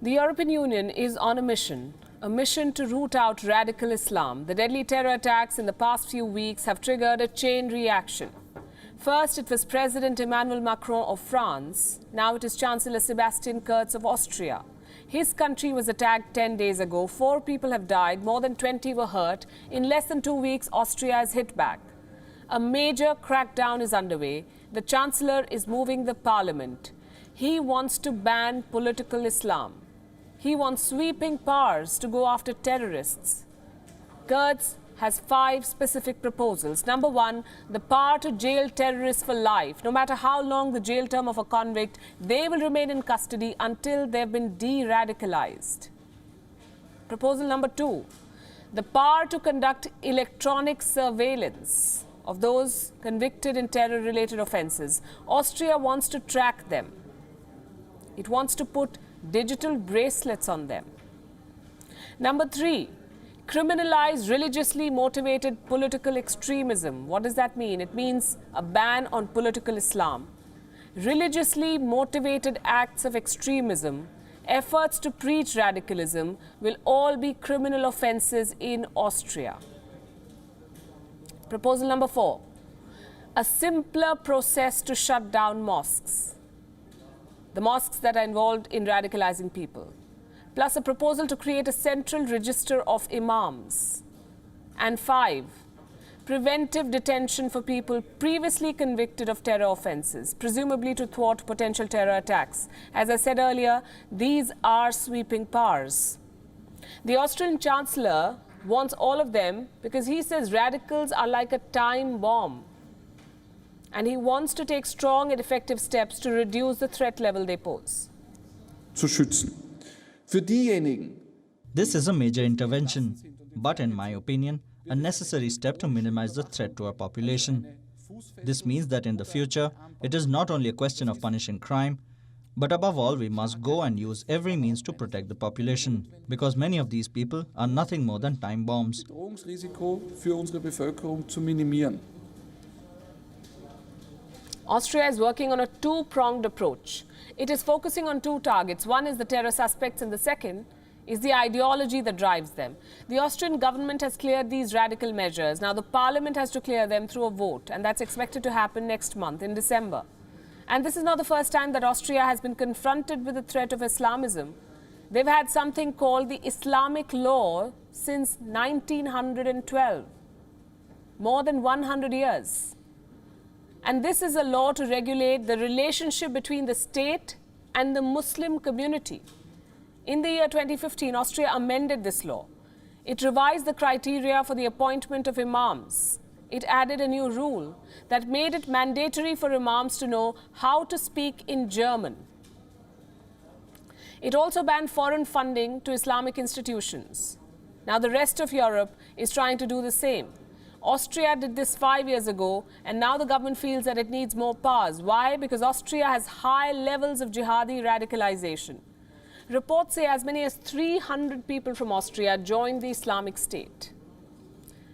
The European Union is on a mission to root out radical Islam. The deadly terror attacks in the past few weeks have triggered a chain reaction. First, it was President Emmanuel Macron of France. Now it is Chancellor Sebastian Kurz of Austria. His country was attacked 10 days ago. 4 people have died, more than 20 were hurt. In less than 2 weeks, Austria has hit back. A major crackdown is underway. The Chancellor is moving the parliament. He wants to ban political Islam. He wants sweeping powers to go after terrorists. Kurz has 5 specific proposals. Number 1, the power to jail terrorists for life. No matter how long the jail term of a convict, they will remain in custody until they've been de-radicalized. Proposal number 2, the power to conduct electronic surveillance of those convicted in terror-related offenses. Austria wants to track them. It wants to put digital bracelets on them. Number 3, criminalize religiously motivated political extremism. What does that mean? It means a ban on political Islam. Religiously motivated acts of extremism, efforts to preach radicalism will all be criminal offenses in Austria. Proposal number 4, a simpler process to shut down mosques. The mosques that are involved in radicalizing people, plus a proposal to create a central register of imams. And 5, preventive detention for people previously convicted of terror offenses, presumably to thwart potential terror attacks. As I said earlier, these are sweeping powers. The Austrian Chancellor wants all of them because he says radicals are like a time bomb. And he wants to take strong and effective steps to reduce the threat level they pose. Zu schützen. Für diejenigen. This is a major intervention, but in my opinion, a necessary step to minimize the threat to our population. This means that in the future, it is not only a question of punishing crime, but above all, we must go and use every means to protect the population, because many of these people are nothing more than time bombs. Bedrohungsrisiko für unsere Bevölkerung zu minimieren. Austria is working on a 2-pronged approach. It is focusing on 2 targets. One is the terror suspects and the second is the ideology that drives them. The Austrian government has cleared these radical measures. Now the parliament has to clear them through a vote, and that's expected to happen next month in December. And this is not the first time that Austria has been confronted with the threat of Islamism. They've had something called the Islamic law since 1912. More than 100 years. And this is a law to regulate the relationship between the state and the Muslim community. In the year 2015, Austria amended this law. It revised the criteria for the appointment of imams. It added a new rule that made it mandatory for imams to know how to speak in German. It also banned foreign funding to Islamic institutions. Now the rest of Europe is trying to do the same. Austria did this 5 years ago, and now the government feels that it needs more powers. Why? Because Austria has high levels of jihadi radicalization. Reports say as many as 300 people from Austria joined the Islamic State.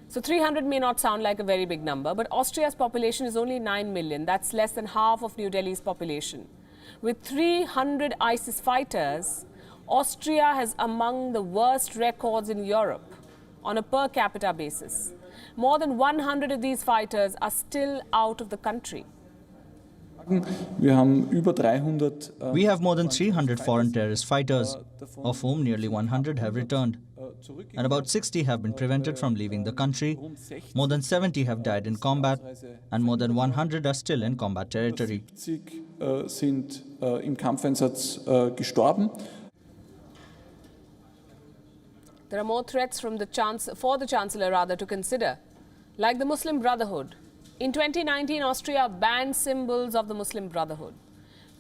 So 300 may not sound like a very big number, but Austria's population is only 9 million. That's less than half of New Delhi's population. With 300 ISIS fighters, Austria has among the worst records in Europe on a per capita basis. More than 100 of these fighters are still out of the country. We have more than 300 foreign terrorist fighters, of whom nearly 100 have returned. And about 60 have been prevented from leaving the country. More than 70 have died in combat, and more than 100 are still in combat territory. Sind im Kampfeinsatz gestorben. There are more threats from the Chancellor to consider, like the Muslim Brotherhood. In 2019, Austria banned symbols of the Muslim Brotherhood.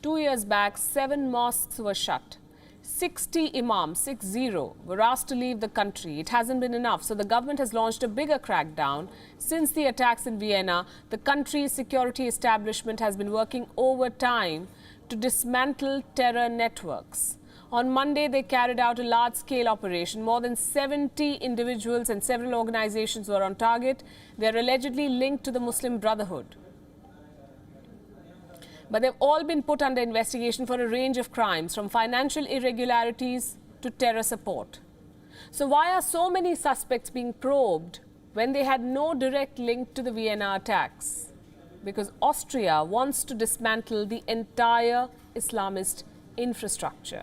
2 years back, 7 mosques were shut. 60 imams, 60, were asked to leave the country. It hasn't been enough, so the government has launched a bigger crackdown. Since the attacks in Vienna, the country's security establishment has been working overtime to dismantle terror networks. On Monday, they carried out a large-scale operation. More than 70 individuals and several organizations were on target. They are allegedly linked to the Muslim Brotherhood. But they've all been put under investigation for a range of crimes, from financial irregularities to terror support. So why are so many suspects being probed when they had no direct link to the Vienna attacks? Because Austria wants to dismantle the entire Islamist infrastructure.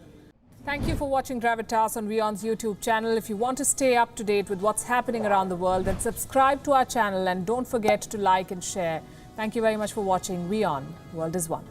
Thank you for watching Gravitas on WION's YouTube channel. If you want to stay up to date with what's happening around the world, then subscribe to our channel and don't forget to like and share. Thank you very much for watching WION. World is One.